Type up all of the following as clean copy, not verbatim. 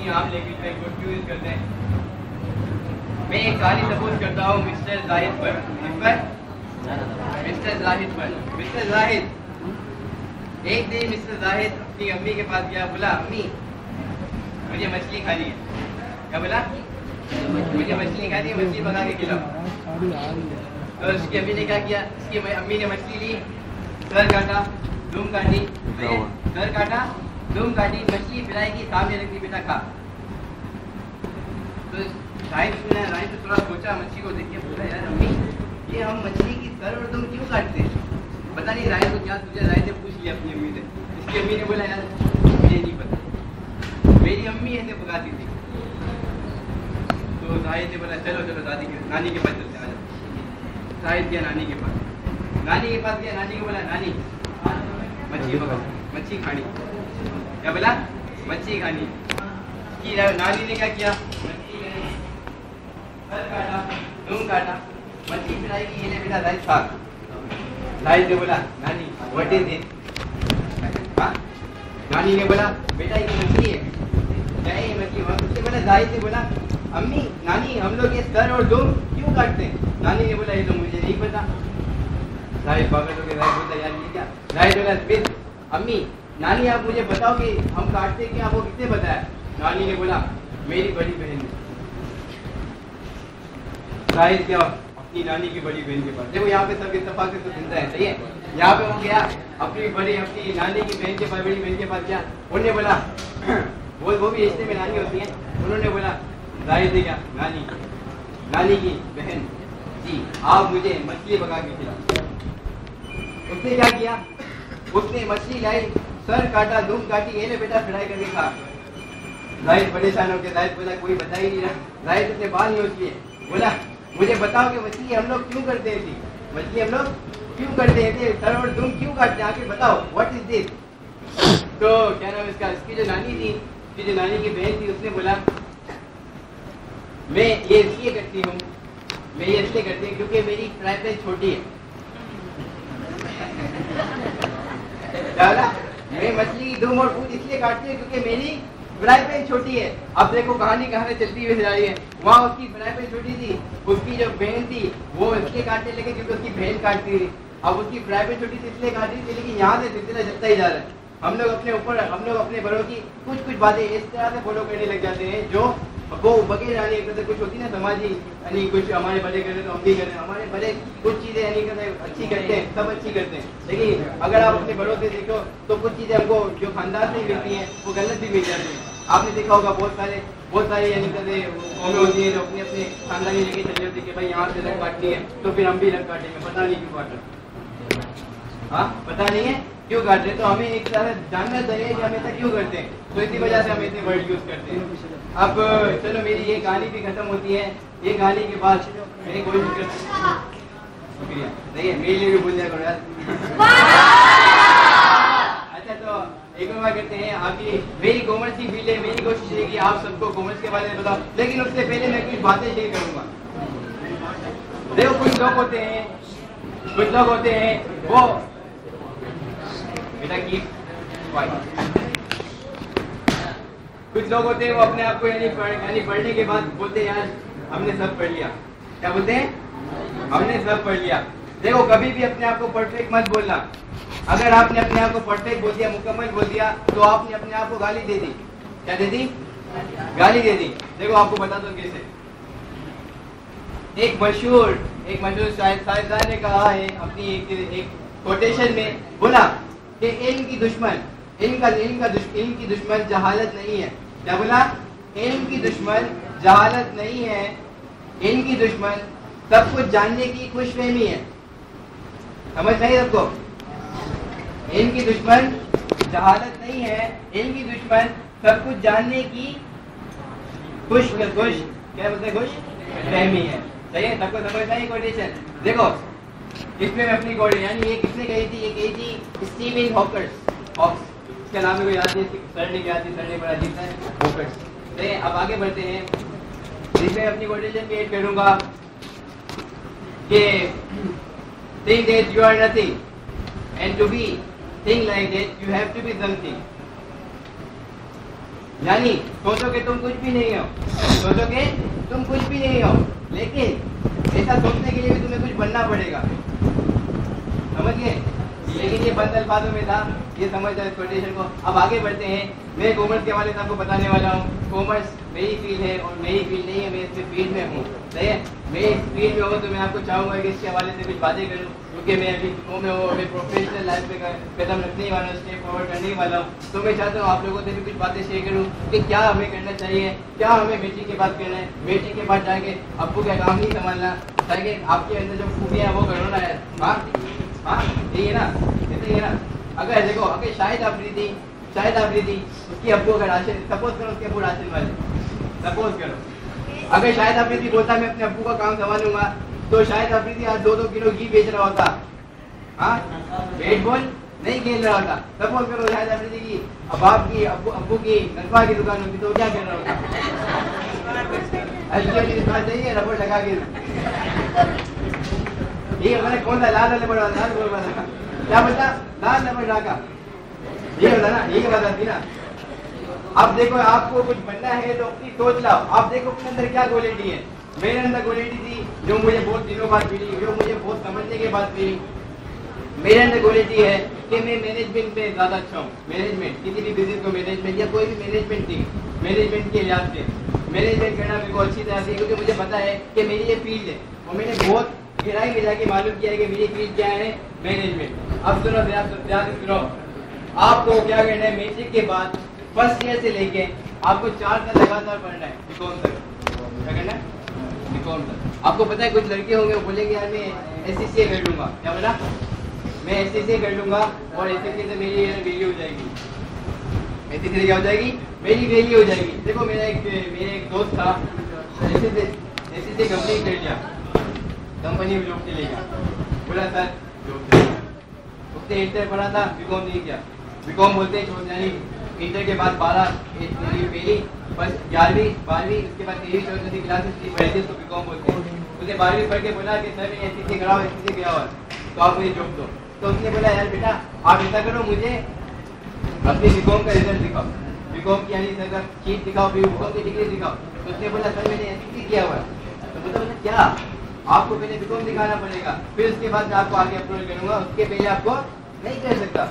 अपनी आम लैंग्वेज में गुड यूज करते हैं। मैं एक कहानी सपोज करता हूँ मिस्टर जाहिद पर। मिस्टर जाहिद पर। मिस्टर जाहिद, एक दिन मिस्टर जाहिद अपनी अम्मी के पास गया, बोला अम्मी मुझे मछली खानी है। क्या बोला? मुझे मछली खानी है, मछली पका के खिलाओ। तो उसकी अम्मी ने क्या किया? उसकी अम्मी ने मछली ली, सर काटा, दुम काटी, सर काटा, दुम काटी, मछली पिलाएगी, सामने रख दी, बेटा खा। तो राइट तो थोड़ा सोचा, मछली को देख के बोला यार अम्मी ये हम मछली की सर और दुम क्यों काटते हैं? पता नहीं राय को क्या सूझा, राय से पूछ लिया अपनी अम्मी से। इसकी अम्मी ने बोला यार मुझे नहीं पता, मेरी अम्मी ऐसे पकाती थी। तो राय ने बोला चलो चलो दादी के नानी के पास चलते, आ जाओ। राय गया नानी के पास, नानी के पास गया, नानी को बोला नानी मछली पकाओ, मछली खानी। क्या बोला? मछली खानी। की नानी ने क्या किया? सर काटा, दुम काटा, मछली पिलाएगी, ये ले बेटा राइस खा। राइस ने बोला नानी व्हाट इज इट? नानी ने बोला बेटा ये मछली है। क्या है ये मछली? उसने बोला, राइस ने बोला अम्मी नानी हम लोग ये सर और दुम क्यों काटते हैं? नानी ने बोला ये तो मुझे नहीं पता। राइस पागल हो गए, राइस बोलता यार ये क्या? राइस बोला फिर अम्मी नानी आप मुझे बताओ कि हम काटते क्या, वो किसने बताया? नानी ने बोला मेरी बड़ी बहन ने। राइस क्या अपनी नानी की बड़ी बहन के पास। देखो यहाँ पे सब इत्तेफाक से तो जिंदा है, सही है। यहाँ पे वो गया अपनी नानी की बहन के पास, बड़ी बहन के पास गया। उन्होंने बोला वो भी रिश्ते में नानी होती है। उन्होंने बोला राइस ने क्या नानी की बहन जी आप मुझे मछली पका के खिलाओ। उसने क्या किया? उसने मछली लाई, सर काटा, दुम काटी, ये ले बेटा फ्राई करके खा। राइस परेशान हो गया, राइस बोला कोई बता ही नहीं रहा। राइस उसने बाल नोच लिए, बोला मुझे बताओ कि मछली हम लोग क्यों करते हैं? मछली हम लोग क्यों करते हैं? सर और दुम क्यों काटते हैं? आके बताओ व्हाट इज दिस? तो क्या नाम इसका, इसकी जो नानी थी, इसकी जो नानी की बहन थी, उसने बोला मैं ये इसलिए करती हूँ, मैं ये इसलिए करती हूँ क्योंकि मेरी फ्राई पैन छोटी है। मैं मछली की दुम और पूछ इसलिए काटती हूँ क्योंकि मेरी फ्राई पैन छोटी है। अब देखो कहानी कहाँ से चलती हुई जा रही है। वहाँ उसकी फ्राई पैन छोटी थी, उसकी जो बहन थी वो इसलिए काटने लगे क्योंकि उसकी बहन काटती थी। अब उसकी फ्राई पैन छोटी थी इसलिए काटती थी, लेकिन यहाँ से सिलसिला चलता ही जा रहा है। हम लोग अपने बड़ों की कुछ बातें इस तरह से फॉलो करने लग जाते हैं जो वो बगैर यानी एक तरह कुछ होती है ना समाजी, यानी कुछ हमारे बड़े करें तो हम भी करें, हमारे बड़े कुछ चीजें यानी अच्छी करते हैं, सब अच्छी करते हैं, लेकिन अगर आप अपने बड़ों से देखो तो कुछ चीजें हमको जो खानदान से मिलती हैं वो गलत भी मिल जाती हैं। आपने देखा होगा बहुत सारे यानी कौमें होती हैं जो अपने खानदानी लेके चले होती है कि भाई यहाँ से रंग काटनी है तो फिर हम भी रंग काटेंगे, पता नहीं क्यों काट रहे, हाँ पता नहीं है क्यों काट रहे। तो हमें एक तरह जानना चाहिए कि हम ऐसा क्यों करते हैं, तो इसी वजह से हम ऐसे वर्ड यूज करते हैं। अब चलो मेरी ये कहानी भी खत्म होती है। ये कहानी के बाद मेरी कोशिश करती शुक्रिया नहीं है, मेरे लिए भी बोल दिया करो यार। अच्छा तो एक बार करते हैं, आपकी मेरी कॉमर्स की फील्ड है, मेरी कोशिश है कि आप सबको कॉमर्स के बारे में बताओ, लेकिन उससे पहले मैं कुछ बातें शेयर करूंगा। देखो कुछ लोग होते हैं वो बेटा की कुछ लोग होते हैं वो अपने आप को यानी पढ़ने के बाद बोलते हैं यार हमने सब पढ़ लिया। क्या बोलते हैं? हमने सब पढ़ लिया। देखो कभी भी अपने आप को परफेक्ट मत बोलना। अगर आपने अपने आप को परफेक्ट बोल दिया, मुकम्मल बोल दिया, तो आपने अपने आप को गाली दे दी। क्या दे दी? गाली दे दी। देखो आपको बता दो कैसे। एक मशहूर शायद ने कहा है अपनी एक कोटेशन में, बोला कि इल्म की दुश्मन जहालत नहीं है। क्या बोला? इल्म की दुश्मन जहालत नहीं है, इल्म की दुश्मन सब कुछ जानने की खुशफहमी है। समझ नहीं सबको? इल्म की दुश्मन जहालत नहीं है, इल्म की दुश्मन सब कुछ जानने की खुश क्या बोलते हैं? खुशफहमी है। सही है, सबको समझना है कोटेशन। देखो इसमें मैं अपनी कोटेशन यानी ये किसने कही थी? ये कही थी स्टीवन हॉक्स। इसका नाम मेरे को याद नहीं, सर ने क्या थी, सर ने बड़ा अजीब था, हॉक्स। अब आगे बढ़ते हैं, जिसमें अपनी कोटेशन भी ऐड करूंगा कि think that you are nothing and to be think like that you have to be something. यानी सोचोगे तुम कुछ भी नहीं हो, सोचोगे तुम कुछ भी नहीं हो, लेकिन ऐसा सोचने के लिए भी तुम्हें कुछ बनना पड़ेगा, समझ गए। लेकिन ये बंद अल्फाजों में था, ये समझ जाए कोटेशन को। अब आगे बढ़ते हैं। मैं कॉमर्स के हवाले से आपको बताने वाला हूँ। कॉमर्स मेरी फील्ड है और मेरी फील्ड नहीं है, मैं इससे फील्ड में हूँ, सही है। मैं इस फील्ड में हूँ तो मैं आपको चाहूँगा कि इसके हवाले से कुछ बातें करूँ, क्योंकि मैं अभी बीकॉम में हूँ, मैं प्रोफेशनल लाइफ में कदम रखने वाला हूँ, स्टेप फॉरवर्ड करने वाला हूँ। तो मैं चाहता हूँ आप लोगों से भी कुछ बातें शेयर करूँ कि क्या हमें करना चाहिए, क्या हमें बेटी के बाद करना है, बेटी के बाद जाके अब्बू का काम नहीं संभालना, ताकि आपके अंदर जो खूबियाँ हैं वो करोना है। हाँ यही है ना, ऐसे ही है ना। अगर देखो, अगर शायद आफरीदी उसकी अब्बू अगर राशन, सपोज करो उसके अब्बू राशन वाले, सपोज करो, अगर शायद आफरीदी बोलता मैं अपने अब्बू का काम संभालूंगा, तो शायद आफरीदी आज 2-2 किलो घी बेच रहा होता, हाँ, बैट बॉल नहीं खेल रहा होता। सपोज करो शायद आफरीदी की बाप की अब्बू की नटवा की दुकान होती, तो क्या कर रहा होता? चाहिए रबड़ लगा के, ये मैंने कौन सा लाल रबड़ वाला, लाल रबड़ वाला क्या बोलता, लाल रबड़ ढाका, ये होता ना, ये बात आती ना। अब देखो, आपको कुछ बनना है तो अपनी सोच लाओ। आप देखो अपने अंदर क्या क्वालिटी है। मेरे अंदर क्वालिटी थी जो मुझे बहुत दिनों बाद मिली, जो मुझे बहुत समझने के बाद मिली। मेरे अंदर क्वालिटी है कि मैं मैनेजमेंट में ज्यादा अच्छा हूँ। मैनेजमेंट, किसी भी बिजनेस को मैनेजमेंट या कोई भी मैनेजमेंट टीम, मैनेजमेंट के लिहाज से मैनेजमेंट करना मेरे को अच्छी तरह से, क्योंकि मुझे पता है कि मेरी ये फील्ड है और मैंने बहुत गहराई में जाके मालूम किया है कि मेरी फील्ड क्या है, मैनेजमेंट। अब सुनो, ध्यान से सुनो, आपको क्या करना है, मैट्रिक के बाद फर्स्ट ईयर से लेके आपको 4 साल लगातार पढ़ना है, बीकॉम तक। क्या करना है? बीकॉम तक। आपको पता है कुछ लड़के होंगे वो बोलेंगे यार मैं एससीसीए कर लूंगा, क्या बोला, मैं एससीसीए कर लूंगा और एससीसीए से मेरी वैल्यू हो जाएगी, एससीसीए से क्या हो जाएगी, मेरी वैल्यू हो जाएगी। देखो मेरा एक दोस्त था, एससीसीए कंप्लीट कर लिया, कंपनी में जॉब चले गया, बोला सर जॉब चलेगा। उसने इंटर पढ़ा था, बीकॉम नहीं किया। बीकॉम बोलते हैं यानी इंटर के बाद 12 पहली बस 11वीं 12वीं, उसके बाद 13वीं 14वीं क्लासेस की पढ़ी थी, उसको बीकॉम बोलते हैं। उसने 12वीं पढ़ के बोला कि सर मैं एससीसीए कराओ, एससीसीए गया हुआ तो आप मुझे जॉब दो। तो उसने बोला यार बेटा आप ऐसा करो, मुझे अपनी बीकॉम का रिजल्ट दिखाओ, बीकॉम की यानी सर शीट दिखाओ, फिर बीकॉम की डिग्री दिखाओ। तो उसने बोला सर मैंने एससीसीए किया हुआ है। तो बोला क्या, आपको पहले बीकॉम दिखाना पड़ेगा, फिर उसके बाद मैं आपको आगे अप्रूवल करूंगा, उसके पहले आपको नहीं कर सकता,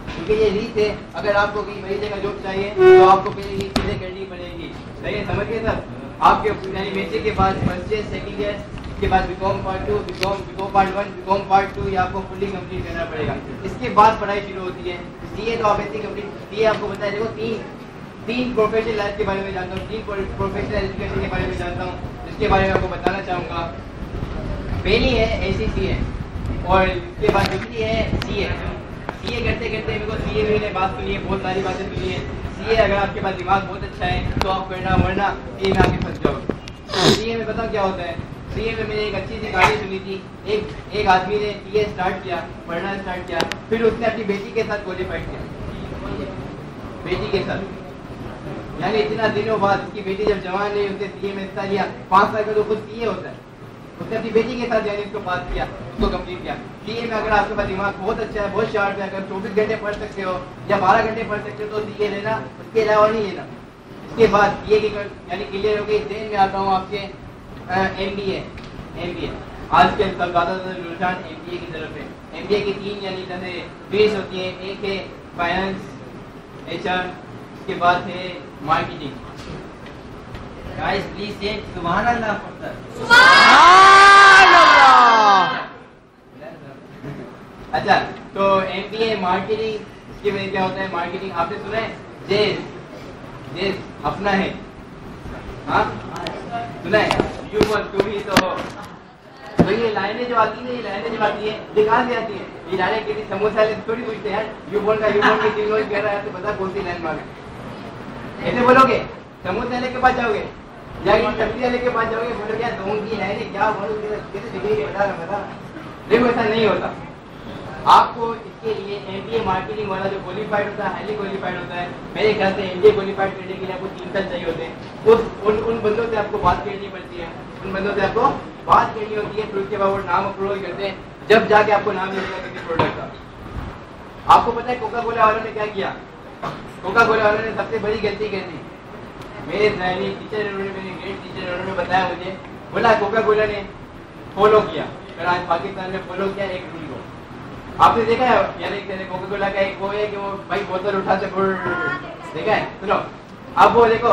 क्योंकि ये रीत है। अगर आपको कहीं बड़ी जगह जॉब चाहिए तो आपको पहले ये चीजें करनी पड़ेगी, सही है, समझ गए सर। आपके यानी मैट्रिक के बाद फर्स्ट ईयर, सेकंड ईयर के बाद BCom part 2, BCom part 1, BCom part 2 ये आपको फुल्ली कंप्लीट करना पड़ेगा। इसके बाद पढ़ाई शुरू होती है सीए। तो आप ऐसी कंप्लीट सीए आपको बताया, देखो तीन प्रोफेशनल लाइफ के बारे में जानता हूँ, 3 प्रोफेशनल एजुकेशन के बारे में जानता हूँ, इसके बारे में आपको बताना चाहूँगा। पहली है एससीसीए और इसके बाद दूसरी है सीए। सीए करते करते मेरे को सीए में मैंने बात सुनी है, बहुत सारी बातें सुनी है। सीए अगर आपके पास दिमाग बहुत अच्छा है तो आप करना, वरना सीए में आके फंस जाओ। सीए में पता क्या होता है, सीए में मैंने एक अच्छी सी कहानी सुनी थी। एक आदमी ने सीए स्टार्ट किया, पढ़ना स्टार्ट किया, फिर उसने अपनी बेटी के साथ क्वालिफाइड किया, बेटी के साथ, यानी इतना दिनों बाद उसकी बेटी जब जवान रही उसने सीए में हिस्सा लिया। 5 साल का तो खुद सीए होता है, उसने अपनी बेटी के साथ यानी उसको पास किया, उसको कंप्लीट किया। सीए में अगर आपके पास दिमाग बहुत अच्छा है, बहुत शार्प है, अगर 24 घंटे पढ़ सकते हो या 12 घंटे पढ़ सकते हो तो सीए लेना, उसके अलावा नहीं लेना। उसके बाद सीए की यानी क्लियर हो गई। देन में आता हूँ आपके एमबीए। आज के ज्यादातर रुझान एमबीए की तरफ है। एमबीए की 3 यानी जैसे फील्ड होती है, एक है फाइनेंस, एचआर, उसके बाद है मार्केटिंग। गाइस प्लीज से सुभान अल्लाह पढ़ता, सुभान अल्लाह। अच्छा, तो एमबीए मार्केटिंग, इसके में क्या होता है, मार्केटिंग आपने सुना है, जेस अपना है, हाँ सुना है, यू बोल तुम ही तो हो। तो ये लाइनें जो आती है, ये लाइनें जो आती है ये कहाँ से आती है, ये डायरेक्ट किसी समोसा वाले थोड़ी पूछते हैं यार, यू बोल के 3 रोज कह रहा है तो बता कौन सी लाइन मांगे। ऐसे बोलोगे, समोसा वाले के पास जाओगे या सब्जी वाले के पास जाओगे, बोलोगे यार दोनों की लाइनें क्या बोलोगे, कैसे डिग्री बता। देखो ऐसा नहीं होता। आपको इसके लिए एमबीए मार्केटिंग वाला जो क्वालिफाइड होता है, हाईली क्वालिफाइड होता है, मेरे ख्याल से एमबीए क्वालिफाइड करने के लिए आपको 3 साल चाहिए होते हैं। उन बंदों से आपको बात करनी पड़ती है, उन बंदों से आपको बात करनी होती है, फिर उसके बाद वो नाम अप्रूवल करते हैं, जब जाके आपको नाम मिलेगा किसी प्रोडक्ट का। आपको पता है कोका कोला वालों ने क्या किया, कोका कोला वालों ने सबसे बड़ी गलती कर दी। मेरे ड्राइविंग टीचर उन्होंने, मेरे ग्रेड टीचर उन्होंने बताया मुझे, बोला कोका कोला ने फॉलो किया, फिर आज पाकिस्तान में फॉलो किया एक रूल को। आपने देखा है यानी कोका कोला का एक वो है कि वो भाई बोतल उठाते देखा है, सुनो अब वो देखो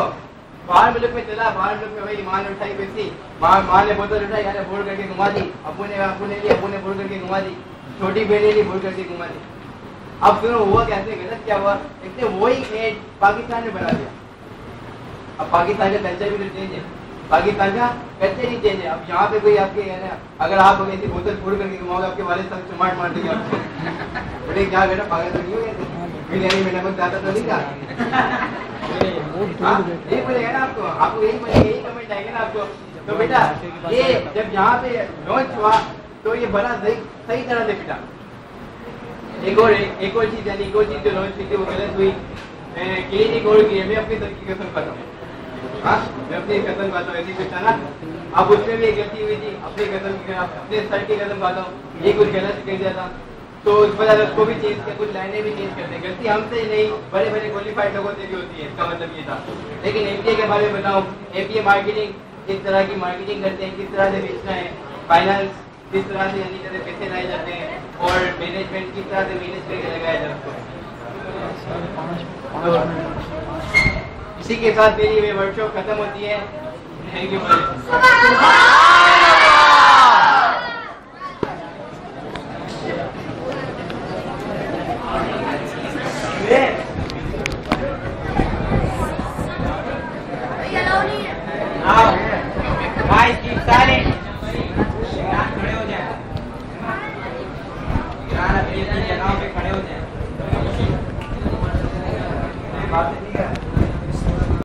बाहर मुल्क में चला, बाहर मुल्क में भाई माँ ने उठाई पैसी, माँ ने बोतल उठाई, यानी बोल करके घुमा दी, अबू ने बोल करके घुमा दी, छोटी बहने ने बोल करके घुमा दी। अब सुनो हुआ कैसे गलत क्या हुआ, इसने वही खेल पाकिस्तान में बना दिया। अब पाकिस्तान का कल्चर भी तो चेंज है, पाकिस्तान का कल्चर ही चेंज है। अब यहाँ पे कोई आपके है ना, अगर आप ऐसी बोतल फोड़ करके घुमाओगे आपके वाले सब चुमाट मार देंगे आपको, बोले क्या बेटा पागल तो नहीं हो गए, बिरयानी में नमक ज्यादा तो नहीं था, यही बोलेगा ना आपको, आपको यही बोलेगा, यही कमेंट आएगा ना आपको। तो बेटा ये जब यहाँ पे लॉन्च हुआ तो ये बड़ा सही तरह से पिटा। एक और चीज यानी एक और चीज जो लॉन्च हुई थी वो गलत हुई, एक और की मैं अपनी सर की कसम खाता हूँ, हाँ मैं अपनी कसम खाता हूँ, ऐसी कुछ था ना, अब उसमें भी एक गलती हुई थी, अपनी सर की कसम खाता हूँ, ये कुछ गलत कह दिया था तो उस वजह से उसको भी चेंज किया, कुछ लाइनें भी चेंज करते हैं। गलती हमसे ही नहीं, बड़े बड़े क्वालिफाइड लोगों से भी होती है, इसका मतलब ये था। लेकिन एमबीए के बारे में बताऊँ, एमबीए मार्केटिंग किस तरह की मार्केटिंग करते हैं, किस तरह से बेचना है, फाइनेंस किस तरह से यानी कि पैसे लाए जाते हैं, और मैनेजमेंट किस तरह से मैनेज करके लगाया जाता है। इसी के साथ मेरी वे वर्कशॉप खत्म होती है। Thank you.